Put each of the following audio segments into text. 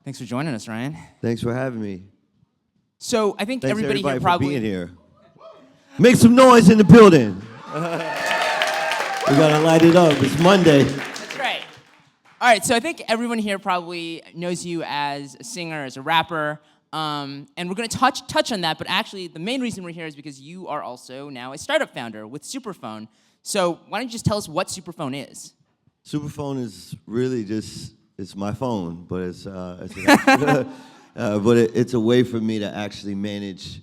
Thanks for joining us, Ryan. Thanks for having me. So I think Thanks everybody everybody here for probably being here. Make some noise in the building. We gotta light it up. It's Monday. That's right. All right, so I think everyone here probably knows you as a singer, as a rapper, and we're going to touch on that. But actually, the main reason we're here is because you are also now a startup founder with SuperPhone. So why don't you just tell us what SuperPhone is? SuperPhone is really just, it's my phone, but it's a way for me to actually manage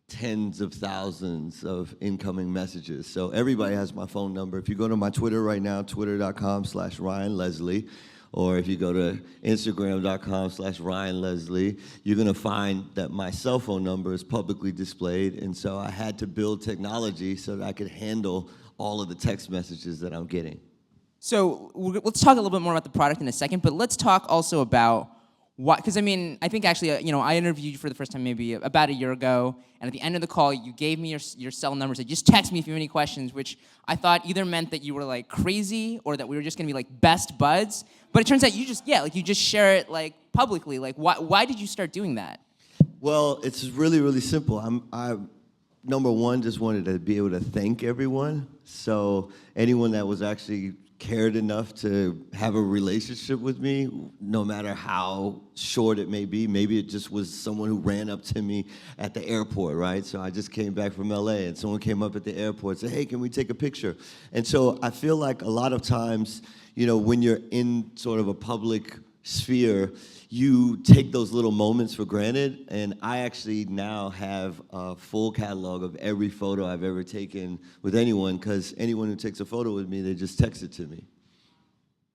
tens of thousands of incoming messages. So everybody has my phone number. If you go to my Twitter right now, twitter.com/Ryan Leslie, or if you go to instagram.com/Ryan Leslie, you're gonna find that my cell phone number is publicly displayed, and so I had to build technology so that I could handle all of the text messages that I'm getting. So let's talk a little bit more about the product in a second, but let's talk also about why, because I mean, I think actually, I interviewed you for the first time maybe about a year ago, and at the end of the call, you gave me your cell number, said just text me if you have any questions, which I thought either meant that you were like crazy or that we were just gonna be like best buds. But it turns out you just share it like publicly. Like why did you start doing that? Well, it's really, really simple. I number one, just wanted to be able to thank everyone. So anyone that was actually cared enough to have a relationship with me, no matter how short it may be. Maybe it just was someone who ran up to me at the airport, right? So I just came back from LA and someone came up at the airport and said, hey, can we take a picture? And so I feel like a lot of times, when you're in sort of a public sphere, you take those little moments for granted, and I actually now have a full catalog of every photo I've ever taken with anyone, because anyone who takes a photo with me, they just text it to me.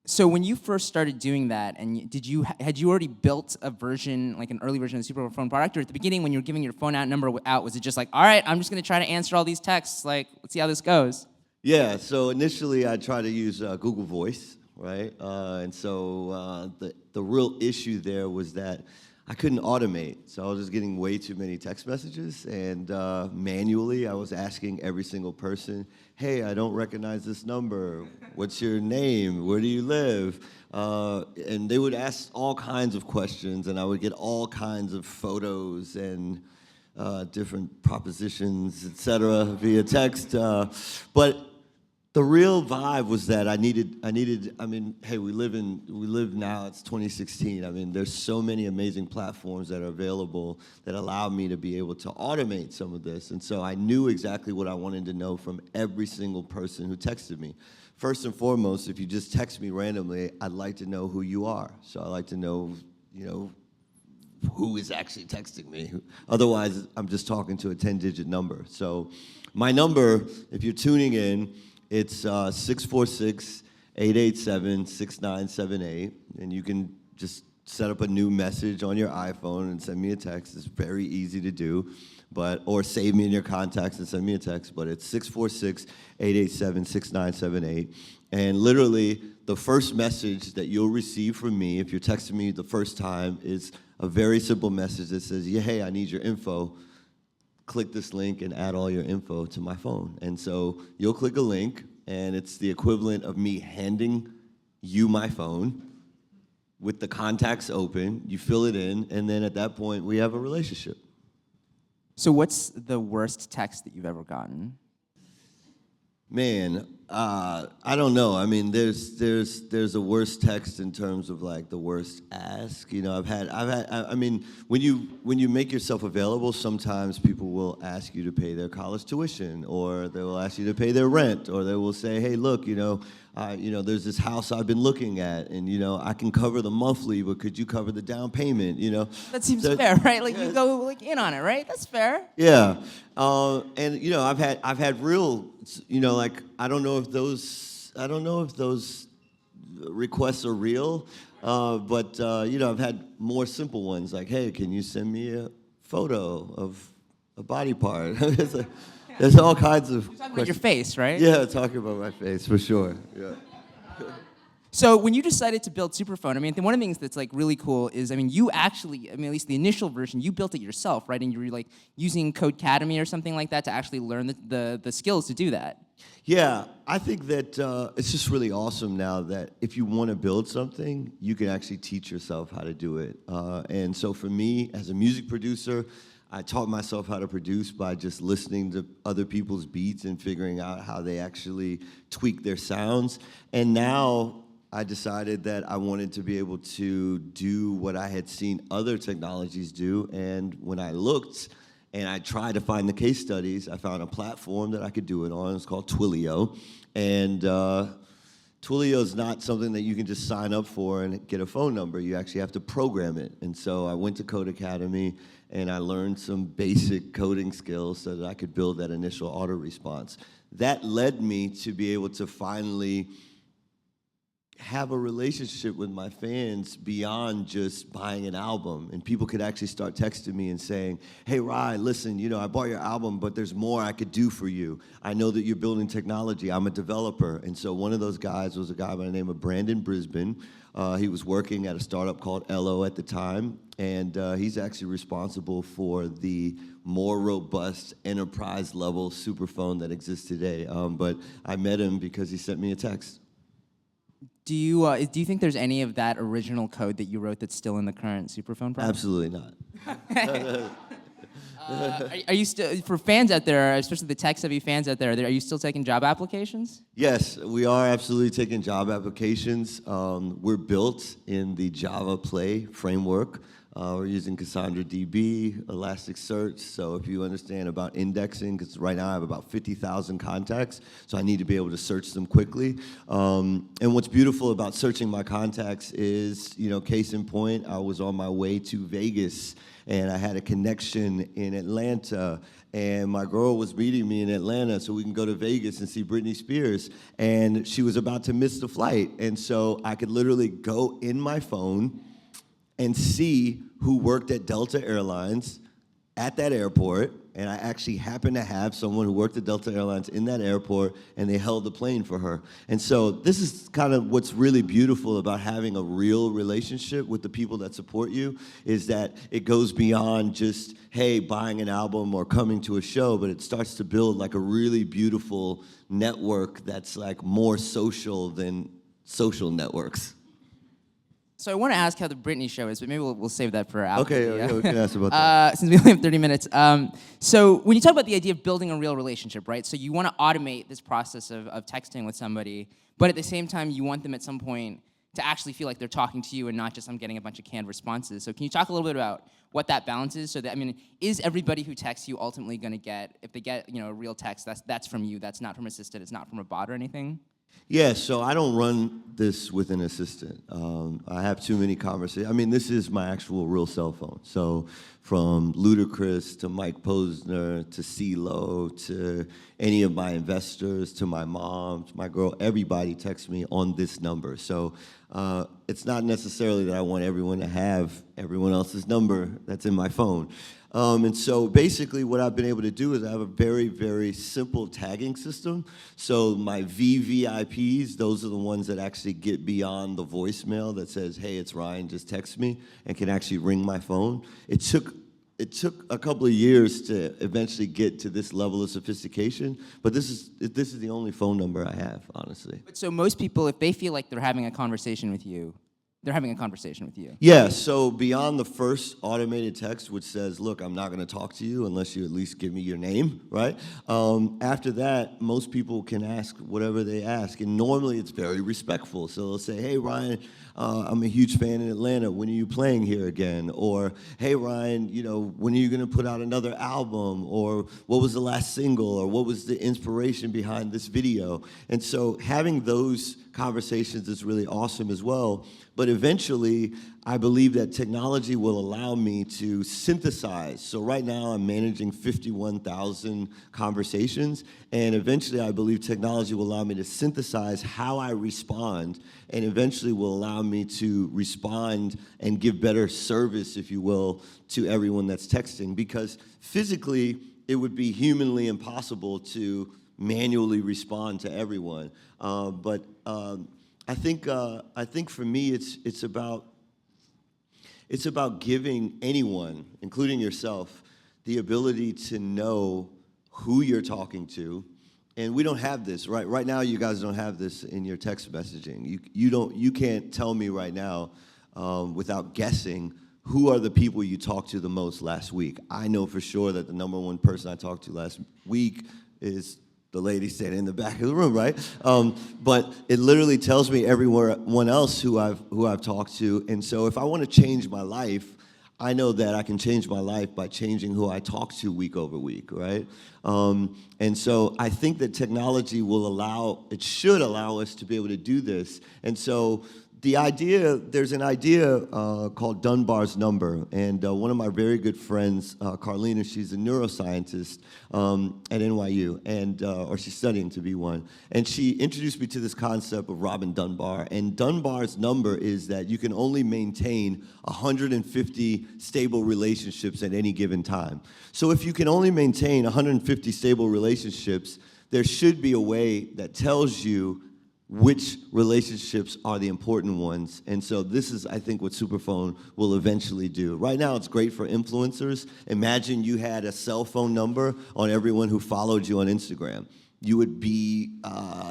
So when you first started doing that, and had you already built a version, like an early version of the SuperPhone product, or at the beginning when you were giving your phone number out, was it just like, all right, I'm just gonna try to answer all these texts, like, let's see how this goes? Yeah, so initially I tried to use Google Voice, right? And so the real issue there was that I couldn't automate. So I was just getting way too many text messages, and manually I was asking every single person, hey, I don't recognize this number. What's your name? Where do you live? And they would ask all kinds of questions, and I would get all kinds of photos and different propositions, et cetera, via text. But the real vibe was that I needed, hey, we live now, it's 2016. I mean, there's so many amazing platforms that are available that allow me to be able to automate some of this. And so I knew exactly what I wanted to know from every single person who texted me. First and foremost, if you just text me randomly, I'd like to know who you are. So I like to know, who is actually texting me. Otherwise, I'm just talking to a 10-digit number. So my number, if you're tuning in, it's 646-887-6978, and you can just set up a new message on your iPhone and send me a text. It's very easy to do, or save me in your contacts and send me a text, but it's 646-887-6978. And literally, the first message that you'll receive from me, if you're texting me the first time, is a very simple message that says, yeah, hey, I need your info. Click this link and add all your info to my phone. And so you'll click a link, and it's the equivalent of me handing you my phone with the contacts open. You fill it in, and then at that point, we have a relationship. So what's the worst text that you've ever gotten? Man, I don't know. I mean, there's a worse text in terms of like the worst ask. I mean, when you make yourself available, sometimes people will ask you to pay their college tuition, or they will ask you to pay their rent, or they will say, hey, look, there's this house I've been looking at, and I can cover the monthly, but could you cover the down payment? That seems fair, right? Like you go like in on it, right? That's fair. Yeah, and I've had real, like I don't know if those requests are real, but I've had more simple ones like, hey, can you send me a photo of a body part? There's all kinds of You're talking about your face, right? Yeah, talking about my face, for sure. Yeah. So when you decided to build SuperPhone, one of the things that's like really cool is, you actually, at least the initial version, you built it yourself, right? And you were like using Codecademy or something like that to actually learn the skills to do that. Yeah, I think that it's just really awesome now that if you want to build something, you can actually teach yourself how to do it. And so for me, as a music producer, I taught myself how to produce by just listening to other people's beats and figuring out how they actually tweak their sounds. And now I decided that I wanted to be able to do what I had seen other technologies do. And when I looked, and I tried to find the case studies, I found a platform that I could do it on. It's called Twilio. And Twilio is not something that you can just sign up for and get a phone number. You actually have to program it. And so I went to Code Academy, and I learned some basic coding skills so that I could build that initial auto response. That led me to be able to finally have a relationship with my fans beyond just buying an album. And people could actually start texting me and saying, hey, Ryan, listen, you know, I bought your album, but there's more I could do for you. I know that you're building technology. I'm a developer. And so one of those guys was a guy by the name of Brandon Brisbane. He was working at a startup called LO at the time. And he's actually responsible for the more robust enterprise level SuperPhone that exists today. But I met him because he sent me a text. Do you think there's any of that original code that you wrote that's still in the current SuperPhone product? Absolutely not. Are you still, for fans out there, especially the tech-savvy fans out there, are you still taking job applications? Yes, we are absolutely taking job applications. We're built in the Java Play framework. We're using Cassandra DB, Elasticsearch. So if you understand about indexing, because right now I have about 50,000 contacts, so I need to be able to search them quickly. And what's beautiful about searching my contacts is, you know, case in point, I was on my way to Vegas, and I had a connection in Atlanta, and my girl was meeting me in Atlanta so we can go to Vegas and see Britney Spears, and she was about to miss the flight. And so I could literally go in my phone and see who worked at Delta Airlines at that airport, and I actually happened to have someone who worked at Delta Airlines in that airport, and they held the plane for her. And so this is kind of what's really beautiful about having a real relationship with the people that support you, is that it goes beyond just, hey, buying an album or coming to a show, but it starts to build like a really beautiful network that's like more social than social networks. So I want to ask how the Britney show is, but maybe we'll save that for after. Okay, we can ask about that. Since we only have 30 minutes. So when you talk about the idea of building a real relationship, right? So you want to automate this process of texting with somebody, but at the same time, you want them at some point to actually feel like they're talking to you and not just I'm getting a bunch of canned responses. So can you talk a little bit about what that balance is? So that, I mean, is everybody who texts you ultimately going to get, if they get, you know, a real text, that's from you, that's not from assistant, it's not from a bot or anything? Yeah, so I don't run this with an assistant. I have too many conversations. I mean, this is my actual real cell phone. So from Ludacris to Mike Posner to CeeLo to any of my investors to my mom, to my girl, everybody texts me on this number. So it's not necessarily that I want everyone to have everyone else's number that's in my phone. And so basically what I've been able to do is I have a very, very simple tagging system. So my VVIPs, those are the ones that actually get beyond the voicemail that says, hey, it's Ryan, just text me, and can actually ring my phone. It took a couple of years to eventually get to this level of sophistication, but this is the only phone number I have, honestly. But so most people, if they feel like they're having a conversation with you, they're having a conversation with you. Yeah, so beyond the first automated text, which says, look, I'm not going to talk to you unless you at least give me your name, right? After that, most people can ask whatever they ask, and normally it's very respectful. So they'll say, hey, Ryan, I'm a huge fan in Atlanta. When are you playing here again? Or, hey, Ryan, you know, when are you going to put out another album? Or what was the last single? Or what was the inspiration behind this video? And so having those conversations is really awesome as well. But eventually, I believe that technology will allow me to synthesize. So right now, I'm managing 51,000 conversations, and eventually, I believe technology will allow me to synthesize how I respond, and eventually will allow me to respond and give better service, if you will, to everyone that's texting. Because physically, it would be humanly impossible to manually respond to everyone. But I think for me, it's about giving anyone, including yourself, the ability to know who you're talking to And we don't have this right now. You guys don't have this in your text messaging. You can't tell me right now without guessing who are the people you talked to the most last week. I know for sure that the number one person I talked to last week is the lady standing in the back of the room, right? But it literally tells me everyone else who I've talked to. And so if I want to change my life, I know that I can change my life by changing who I talk to week over week, right? And so I think that technology should allow us to be able to do this. And so there's an idea called Dunbar's number, and one of my very good friends, Carlina, she's a neuroscientist at NYU, or she's studying to be one, and she introduced me to this concept of Robin Dunbar, and Dunbar's number is that you can only maintain 150 stable relationships at any given time. So if you can only maintain 150 stable relationships, there should be a way that tells you which relationships are the important ones. And so this is, I think, what SuperPhone will eventually do. Right now, it's great for influencers. Imagine you had a cell phone number on everyone who followed you on Instagram. You would be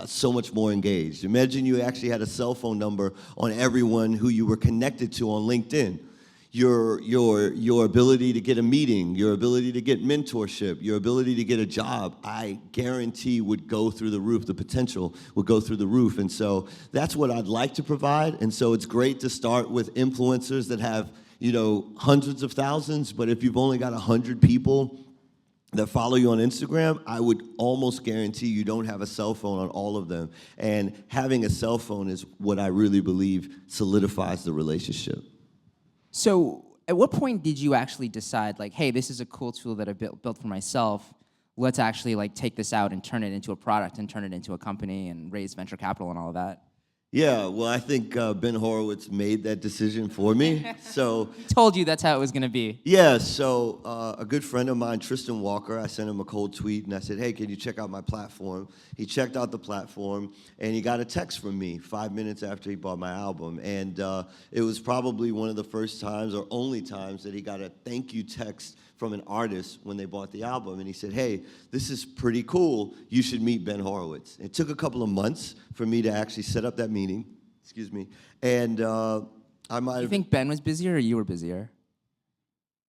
so much more engaged. Imagine you actually had a cell phone number on everyone who you were connected to on LinkedIn. Your ability to get a meeting, your ability to get mentorship, your ability to get a job, I guarantee would go through the roof. The potential would go through the roof. And so that's what I'd like to provide. And so it's great to start with influencers that have, hundreds of thousands. But if you've only got 100 people that follow you on Instagram, I would almost guarantee you don't have a cell phone on all of them. And having a cell phone is what I really believe solidifies the relationship. So at what point did you actually decide, like, hey, this is a cool tool that I built for myself. Let's actually take this out and turn it into a product and turn it into a company and raise venture capital and all of that? Yeah, well, I think Ben Horowitz made that decision for me. So He told you that's how it was going to be. yeah, so a good friend of mine, Tristan Walker, I sent him a cold tweet and I said, hey, can you check out my platform? He checked out the platform and he got a text from me 5 minutes after he bought my album. And it was probably one of the first times or only times that he got a thank you text from an artist when they bought the album. And he said, hey, this is pretty cool. You should meet Ben Horowitz. It took a couple of months for me to actually set up that meeting. Excuse me. And I might have... You think Ben was busier or you were busier?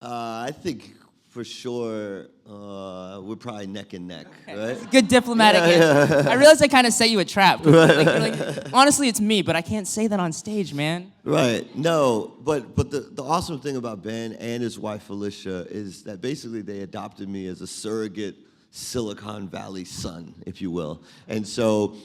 I think for sure we're probably neck and neck, Okay. right? Good diplomatic answer. I realized I kind of set you a trap. You're like, honestly, it's me, but I can't say that on stage, man. Right. No, but the awesome thing about Ben and his wife Felicia is that basically they adopted me as a surrogate Silicon Valley son, if you will. And so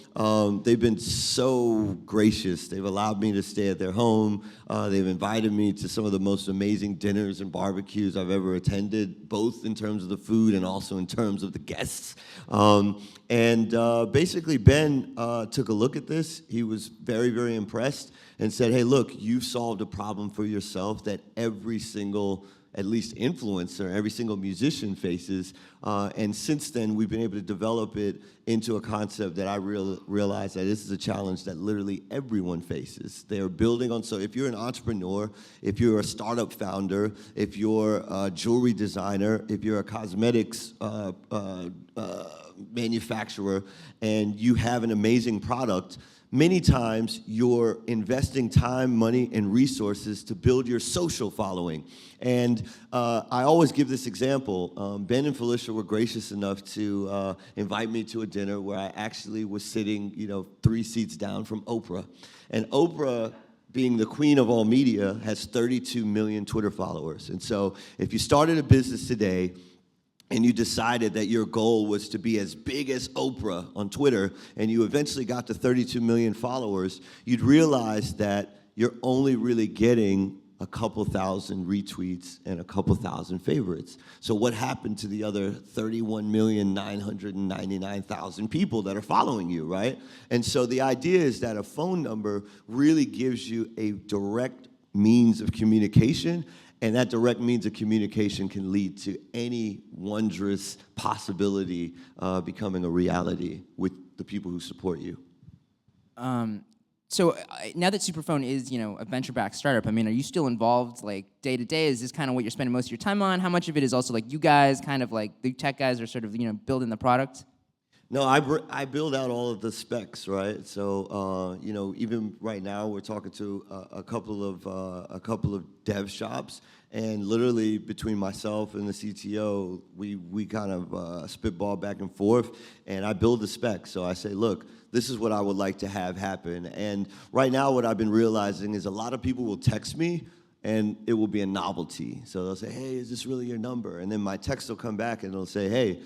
they've been so gracious. They've allowed me to stay at their home. They've invited me to some of the most amazing dinners and barbecues I've ever attended, both in terms of the food and also in terms of the guests. Basically, Ben took a look at this. He was very, very impressed and said, hey, look, you've solved a problem for yourself that every single at least influencer, every single musician faces. And since then, we've been able to develop it into a concept that I realize that this is a challenge that literally everyone faces. They're building on, so if you're an entrepreneur, if you're a startup founder, if you're a jewelry designer, if you're a cosmetics manufacturer, and you have an amazing product, many times you're investing time, money, and resources to build your social following. And I always give this example. Ben and Felicia were gracious enough to invite me to a dinner where I actually was sitting, 3 seats down from Oprah. And Oprah, being the queen of all media, has 32 million Twitter followers. And so if you started a business today, and you decided that your goal was to be as big as Oprah on Twitter, and you eventually got to 32 million followers, you'd realize that you're only really getting a couple thousand retweets and a couple thousand favorites. So what happened to the other 31,999,000 people that are following you, right? And so the idea is that a phone number really gives you a direct means of communication. And that direct means of communication can lead to any wondrous possibility becoming a reality with the people who support you. So now that SuperPhone is, a venture-backed startup, are you still involved, day to day? Is this kind of what you're spending most of your time on? How much of it is also, you guys, kind of the tech guys are sort of, building the product? No, I build out all of the specs, right? So, even right now, we're talking to a couple of dev shops, and literally between myself and the CTO, we kind of spitball back and forth, and I build the specs. So I say, look, this is what I would like to have happen. And right now, what I've been realizing is a lot of people will text me, and it will be a novelty. So they'll say, hey, is this really your number? And then my text will come back and it'll say, hey,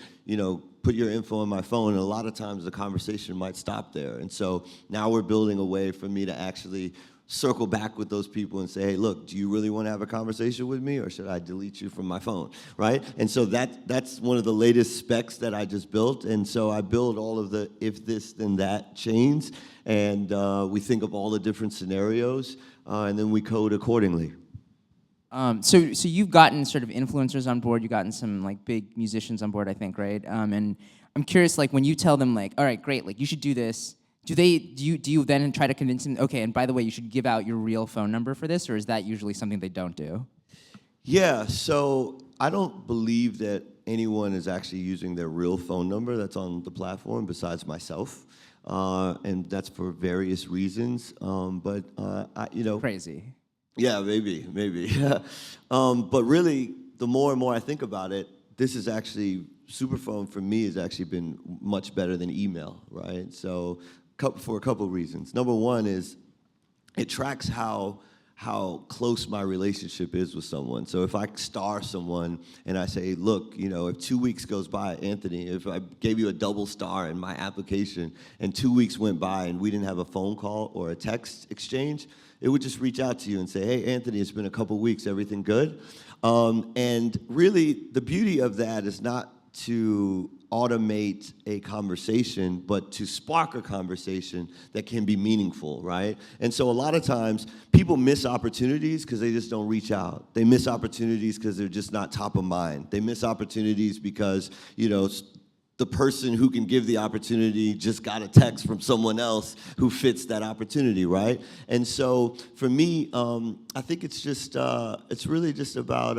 put your info on my phone. And a lot of times the conversation might stop there. And so now we're building a way for me to actually circle back with those people and say, hey, look, do you really want to have a conversation with me, or should I delete you from my phone, right? And so that's one of the latest specs that I just built. And so I build all of the if this, then that chains, and we think of all the different scenarios, and then we code accordingly. So you've gotten sort of influencers on board. You've gotten some like big musicians on board, I think, right? And I'm curious, like when you tell them, like, all right, great, like you should do this. Do you then try to convince them? Okay, and by the way, you should give out your real phone number for this, or is that usually something they don't do? Yeah. So I don't believe that anyone is actually using their real phone number that's on the platform besides myself, and that's for various reasons. Crazy. Yeah, maybe. But really, the more and more I think about it, this is actually, SuperPhone for me has actually been much better than email, right? So for a couple of reasons. Number one is it tracks how close my relationship is with someone. So if I star someone and I say, look, if 2 weeks goes by, Anthony, if I gave you a double star in my application and 2 weeks went by and we didn't have a phone call or a text exchange, it would just reach out to you and say, hey, Anthony, it's been a couple weeks, everything good? And really, the beauty of that is not to automate a conversation, but to spark a conversation that can be meaningful, right? And so a lot of times, people miss opportunities because they just don't reach out. They miss opportunities because they're just not top of mind. They miss opportunities because, the person who can give the opportunity just got a text from someone else who fits that opportunity, right? And so for me, I think it's really just about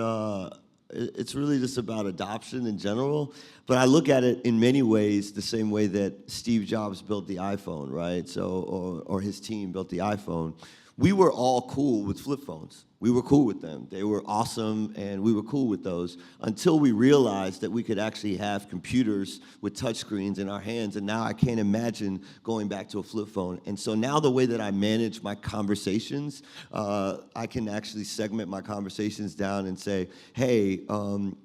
adoption in general. But I look at it in many ways the same way that Steve Jobs built the iPhone, right? So, or his team built the iPhone. We were all cool with flip phones. We were cool with them. They were awesome, and we were cool with those until we realized that we could actually have computers with touchscreens in our hands, and now I can't imagine going back to a flip phone. And so now the way that I manage my conversations, I can actually segment my conversations down and say, hey,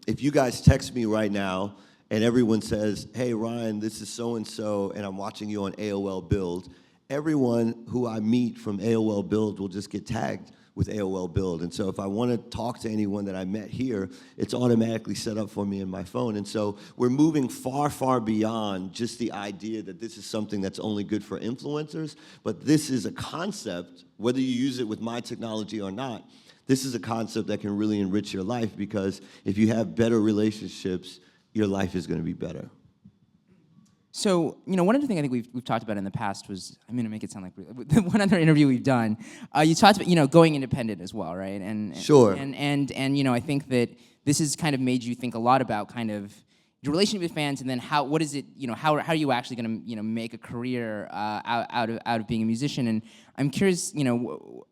if you guys text me right now, and everyone says, hey, Ryan, this is so-and-so, and I'm watching you on AOL Build, everyone who I meet from AOL Build will just get tagged with AOL Build. And so if I want to talk to anyone that I met here, it's automatically set up for me in my phone. And so we're moving far, far beyond just the idea that this is something that's only good for influencers, but this is a concept, whether you use it with my technology or not, this is a concept that can really enrich your life, because if you have better relationships, your life is going to be better. So, one other thing I think we've talked about in the past was, I'm going to make it sound like one other interview we've done, you talked about, going independent as well, right? And sure. And I think that this has kind of made you think a lot about kind of your relationship with fans, and then what is it, how are you actually going to, make a career out of being a musician? And I'm curious,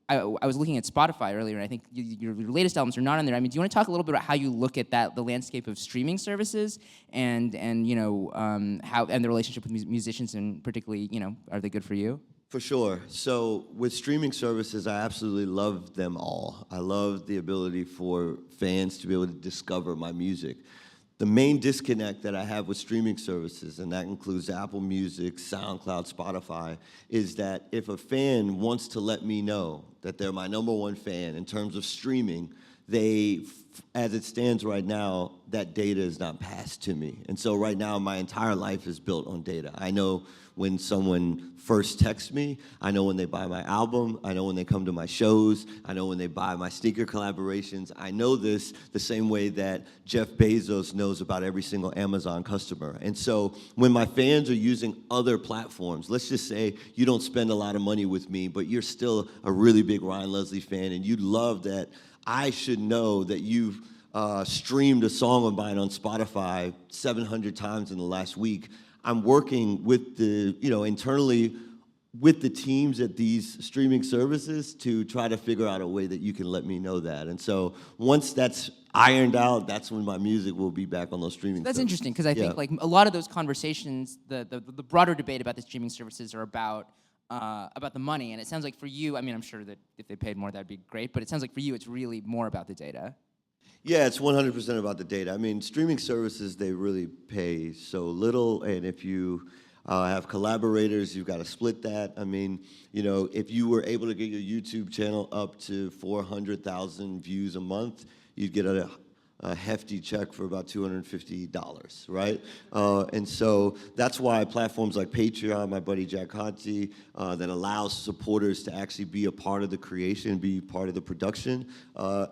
I was looking at Spotify earlier, and I think your latest albums are not on there. I mean, do you want to talk a little bit about how you look at the landscape of streaming services, and how, and the relationship with musicians, and particularly, are they good for you? For sure. So with streaming services, I absolutely love them all. I love the ability for fans to be able to discover my music. The main disconnect that I have with streaming services, and that includes Apple Music, SoundCloud, Spotify, is that if a fan wants to let me know that they're my number one fan in terms of streaming, as it stands right now, that data is not passed to me. And so right now, my entire life is built on data. I know when someone first texts me, I know when they buy my album, I know when they come to my shows, I know when they buy my sneaker collaborations. I know this the same way that Jeff Bezos knows about every single Amazon customer. And so when my fans are using other platforms, let's just say you don't spend a lot of money with me, but you're still a really big Ryan Leslie fan, and you'd love that I should know that you've streamed a song of mine on Spotify 700 times in the last week. I'm working with the, internally with the teams at these streaming services to try to figure out a way that you can let me know that. And so once that's ironed out, that's when my music will be back on those streaming That's services. interesting, because I think like a lot of those conversations, the broader debate about the streaming services are about the money. And it sounds like for you, I mean, I'm sure that if they paid more, that'd be great. But it sounds like for you, it's really more about the data. Yeah, it's 100% about the data. I mean, streaming services, they really pay so little, and if you have collaborators, you've got to split that. I mean, if you were able to get your YouTube channel up to 400,000 views a month, you'd get a hefty check for about $250, right? And so that's why platforms like Patreon, my buddy Jack Conti, that allows supporters to actually be a part of the creation, be part of the production,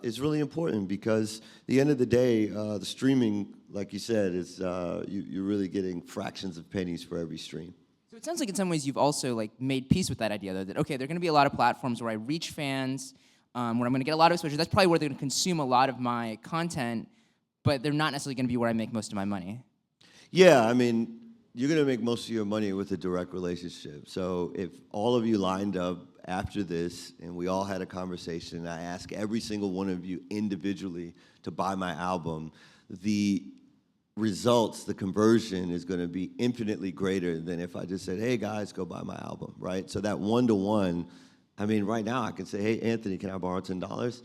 is really important, because at the end of the day, the streaming, like you said, is you're really getting fractions of pennies for every stream. So it sounds like in some ways you've also like made peace with that idea, though, that okay, there are going to be a lot of platforms where I reach fans, where I'm going to get a lot of exposure. That's probably where they're going to consume a lot of my content, but they're not necessarily going to be where I make most of my money. Yeah, I mean, you're going to make most of your money with a direct relationship. So if all of you lined up after this and we all had a conversation, and I ask every single one of you individually to buy my album, the results, the conversion is going to be infinitely greater than if I just said, hey guys, go buy my album, right? So that one-to-one, I mean, right now I can say, hey, Anthony, can I borrow $10?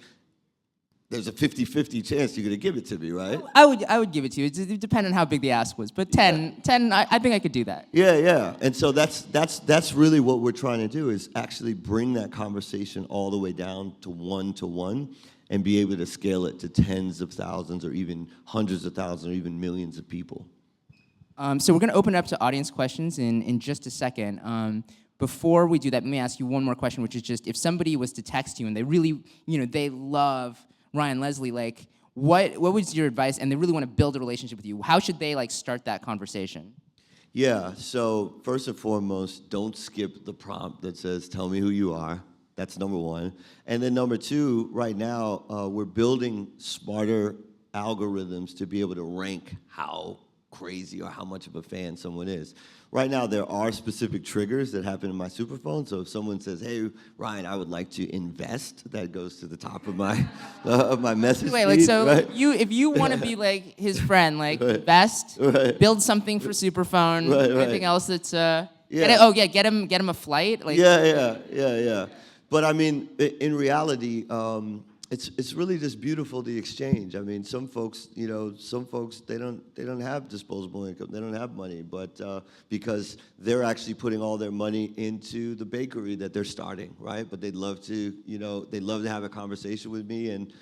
There's a 50-50 chance you're going to give it to me, right? I would give it to you. It depends on how big the ask was. But 10, I think I could do that. Yeah. And so that's really what we're trying to do, is actually bring that conversation all the way down to one-to-one and be able to scale it to tens of thousands or even hundreds of thousands or even millions of people. So we're going to open it up to audience questions in just a second. Before we do that, let me ask you one more question, which is just, if somebody was to text you and they really, they love Ryan Leslie, like, what was your advice, and they really want to build a relationship with you, how should they like start that conversation? Yeah, so first and foremost, don't skip the prompt that says, tell me who you are. That's number one. And then number two, right now, we're building smarter algorithms to be able to rank how crazy or how much of a fan someone is. Right now, there are specific triggers that happen in my SuperPhone. So if someone says, hey, Ryan, I would like to invest, that goes to the top of my message Wait, feed, like, so right? if you want to be like his friend, like Right. invest, Right. build something for SuperPhone, Right. anything else that's Yeah. get him a flight, like Yeah. But I mean, in reality, it's really just beautiful, the exchange. I mean, some folks, they don't have disposable income, they don't have money, but because they're actually putting all their money into the bakery that they're starting, right? But they'd love to have a conversation with me, and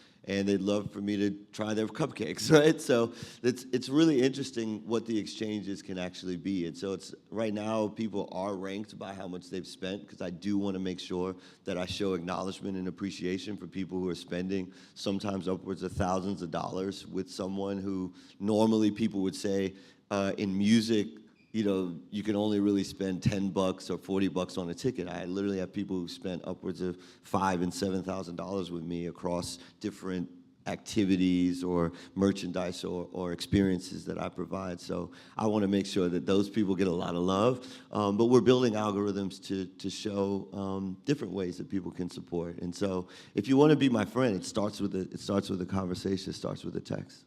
they'd love for me to try their cupcakes, right? So it's really interesting what the exchanges can actually be. And so it's right now, people are ranked by how much they've spent, because I do want to make sure that I show acknowledgement and appreciation for people who are spending sometimes upwards of thousands of dollars with someone who normally people would say in music, you can only really spend $10 or $40 on a ticket. I literally have people who spent upwards of $5,000 and $7,000 with me across different activities or merchandise or experiences that I provide. So I want to make sure that those people get a lot of love. But we're building algorithms to show different ways that people can support. And so if you want to be my friend, it starts with a conversation. It starts with a text.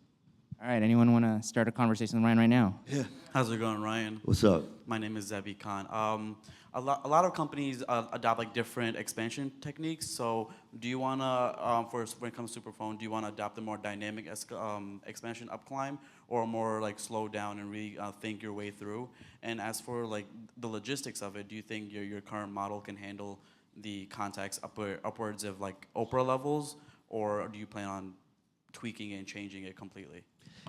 All right, anyone want to start a conversation with Ryan right now? Yeah. How's it going, Ryan? What's up? My name is Zebi Khan. A lot of companies adopt like different expansion techniques. So do you want to, when it comes to SuperPhone, do you want to adopt a more dynamic expansion up climb, or more like slow down and really think your way through? And as for like the logistics of it, do you think your current model can handle the contacts upwards of like Oprah levels, or do you plan on tweaking it and changing it completely?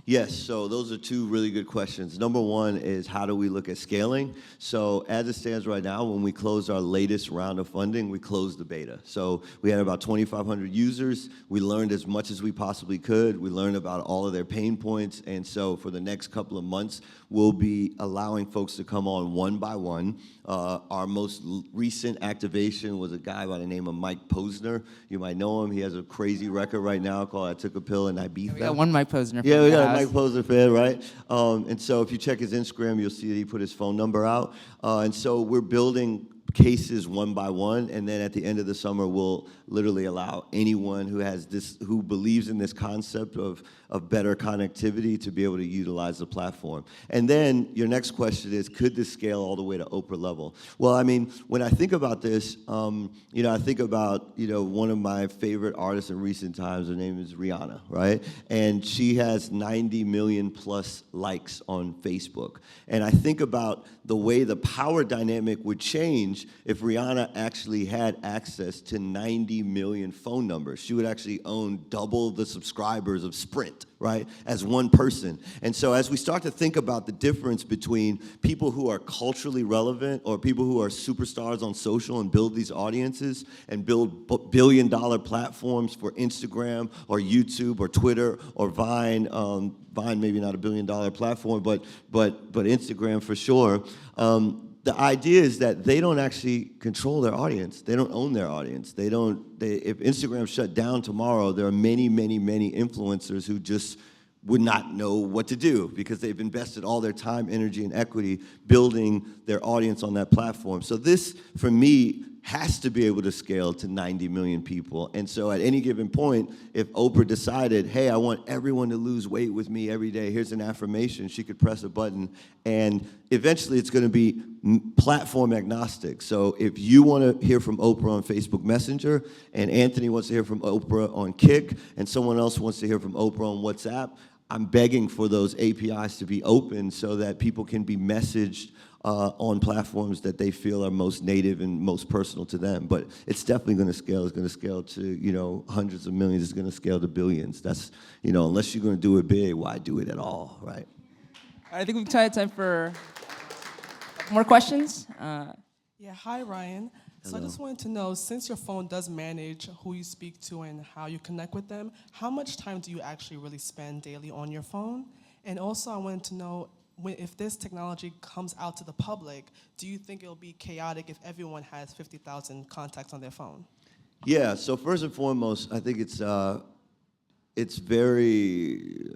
Yes, so those are two really good questions. Number one is, how do we look at scaling? So as it stands right now, when we closed our latest round of funding, we closed the beta. So we had about 2,500 users. We learned as much as we possibly could. We learned about all of their pain points. And so for the next couple of months, we'll be allowing folks to come on one by one. Our most recent activation was a guy by the name of Mike Posner. You might know him. He has a crazy record right now called I Took a Pill in Ibiza. We got one Mike Posner. Yeah, Yeah, we the got a house. Mike Posner fan, right? And so if you check his Instagram, you'll see that he put his phone number out. And so we're building cases one by one, and then at the end of the summer, we'll literally allow anyone who believes in this concept of better connectivity to be able to utilize the platform. And then your next question is, could this scale all the way to Oprah level? Well, I mean, when I think about this, I think about, one of my favorite artists in recent times. Her name is Rihanna, right? And she has 90 million plus likes on Facebook. And I think about the way the power dynamic would change if Rihanna actually had access to 90 million phone numbers. She would actually own double the subscribers of Sprint, right, as one person. And so as we start to think about the difference between people who are culturally relevant or people who are superstars on social and build these audiences and build billion-dollar platforms for Instagram or YouTube or Twitter or Vine, Vine maybe not a billion-dollar platform, but Instagram for sure. The idea is that they don't actually control their audience. They don't own their audience. If Instagram shut down tomorrow, there are many, many, many influencers who just would not know what to do because they've invested all their time, energy, and equity building their audience on that platform. So this, for me, has to be able to scale to 90 million people. And so at any given point, if Oprah decided, hey, I want everyone to lose weight with me every day, here's an affirmation, she could press a button, and eventually it's going to be platform agnostic. So if you want to hear from Oprah on Facebook Messenger, and Anthony wants to hear from Oprah on Kick, and someone else wants to hear from Oprah on WhatsApp, I'm begging for those APIs to be open so that people can be messaged on platforms that they feel are most native and most personal to them. But it's definitely going to scale. It's going to scale to, hundreds of millions. It's going to scale to billions. That's, unless you're going to do it big, why do it at all, right? I think we've had time for more questions. Yeah, hi, Ryan. So I just wanted to know, since your phone does manage who you speak to and how you connect with them, how much time do you actually really spend daily on your phone? And also I wanted to know, if this technology comes out to the public, do you think it'll be chaotic if everyone has 50,000 contacts on their phone? Yeah, so first and foremost, I think it's very,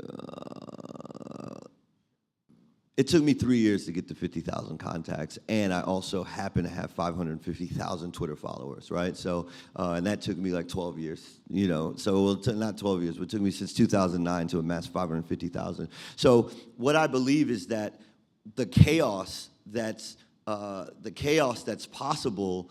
it took me 3 years to get to 50,000 contacts, and I also happen to have 550,000 Twitter followers, right? So, and that took me like 12 years, so not 12 years, but it took me since 2009 to amass 550,000. So what I believe is that the chaos that's possible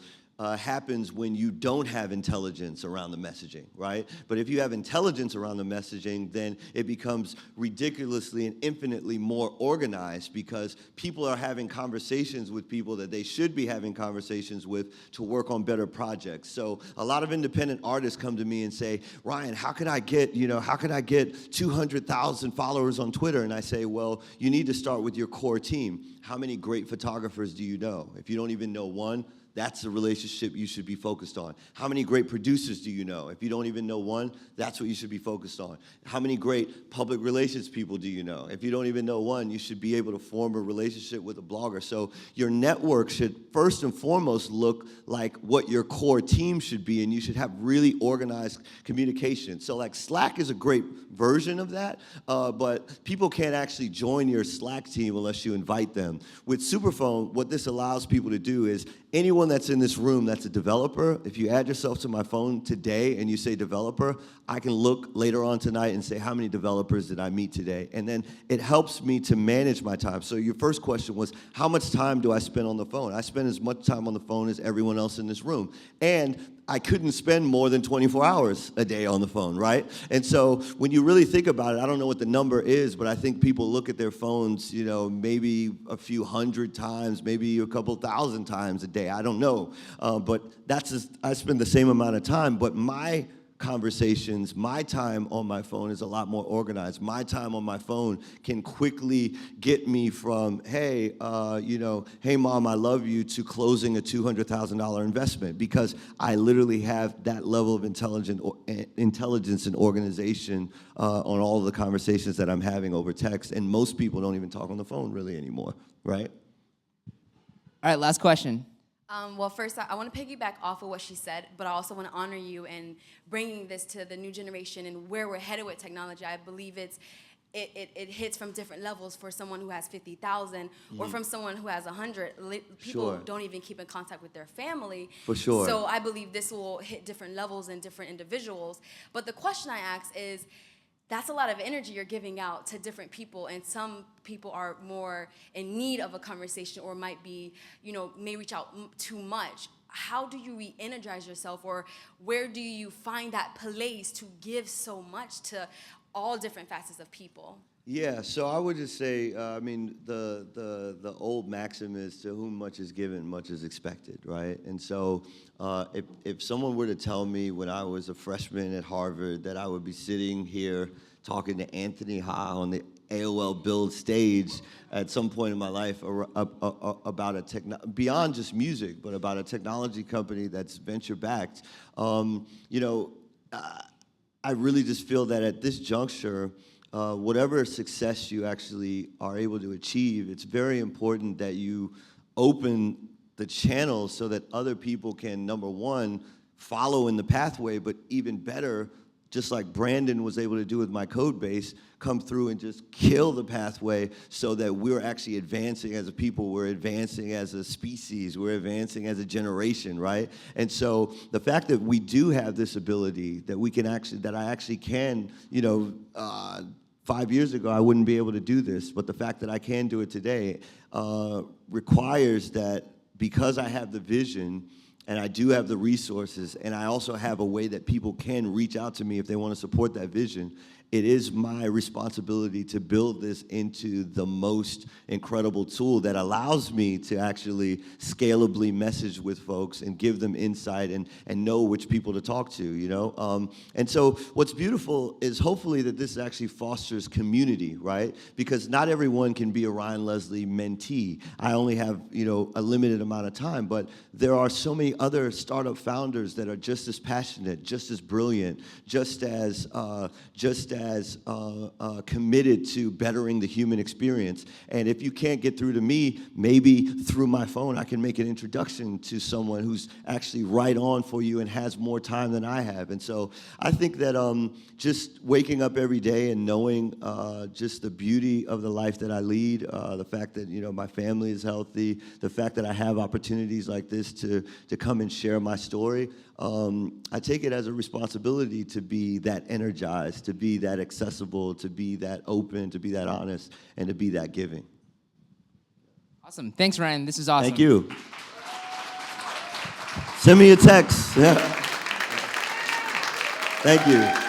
happens when you don't have intelligence around the messaging, right? But if you have intelligence around the messaging, then it becomes ridiculously and infinitely more organized because people are having conversations with people that they should be having conversations with to work on better projects. So a lot of independent artists come to me and say, Ryan, how can I get 200,000 followers on Twitter? And I say, well, you need to start with your core team. How many great photographers do you know? If you don't even know one, that's the relationship you should be focused on. How many great producers do you know? If you don't even know one, that's what you should be focused on. How many great public relations people do you know? If you don't even know one, you should be able to form a relationship with a blogger. So your network should first and foremost look like what your core team should be, and you should have really organized communication. So like Slack is a great version of that, but people can't actually join your Slack team unless you invite them. With SuperPhone, what this allows people to do is anyone that's in this room that's a developer, if you add yourself to my phone today and you say developer, I can look later on tonight and say how many developers did I meet today? And then it helps me to manage my time. So your first question was, how much time do I spend on the phone? I spend as much time on the phone as everyone else in this room. And I couldn't spend more than 24 hours a day on the phone, right? And so when you really think about it, I don't know what the number is, but I think people look at their phones, maybe a few hundred times, maybe a couple thousand times a day. I don't know. But I spend the same amount of time, but my conversations, my time on my phone is a lot more organized. My time on my phone can quickly get me from, hey, hey mom, I love you, to closing a $200,000 investment, because I literally have that level of intelligence and organization on all of the conversations that I'm having over text. And most people don't even talk on the phone really anymore, right? All right, last question. Well, first, I want to piggyback off of what she said, but I also want to honor you in bringing this to the new generation and where we're headed with technology. I believe it's it hits from different levels for someone who has 50,000 or from someone who has 100. People Sure. don't even keep in contact with their family. For sure. So I believe this will hit different levels in different individuals. But the question I ask is, that's a lot of energy you're giving out to different people, and some people are more in need of a conversation or might be, may reach out too much. How do you re-energize yourself, or where do you find that place to give so much to all different facets of people? Yeah, so I would just say, the old maxim is, to whom much is given, much is expected, right? And so if someone were to tell me when I was a freshman at Harvard that I would be sitting here talking to Anthony Ha on the AOL build stage at some point in my life about beyond just music, but about a technology company that's venture-backed, I really just feel that at this juncture, whatever success you actually are able to achieve, it's very important that you open the channel so that other people can, number one, follow in the pathway, but even better, just like Brandon was able to do with my code base, come through and just kill the pathway so that we're actually advancing as a people, we're advancing as a species, we're advancing as a generation, right? And so the fact that we do have this ability, that we can actually, that I actually can, 5 years ago I wouldn't be able to do this, but the fact that I can do it today requires that, because I have the vision, and I do have the resources, and I also have a way that people can reach out to me if they want to support that vision, it is my responsibility to build this into the most incredible tool that allows me to actually scalably message with folks and give them insight and know which people to talk to, And so what's beautiful is hopefully that this actually fosters community, right? Because not everyone can be a Ryan Leslie mentee. I only have, a limited amount of time, but there are so many other startup founders that are just as passionate, just as brilliant, just as committed to bettering the human experience. And if you can't get through to me, maybe through my phone I can make an introduction to someone who's actually right on for you and has more time than I have. And so I think that just waking up every day and knowing just the beauty of the life that I lead, the fact that my family is healthy, the fact that I have opportunities like this to come and share my story, I take it as a responsibility to be that energized, to be that accessible, to be that open, to be that honest, and to be that giving. Awesome. Thanks, Ryan. This is awesome. Thank you. Send me a text. Yeah. Thank you.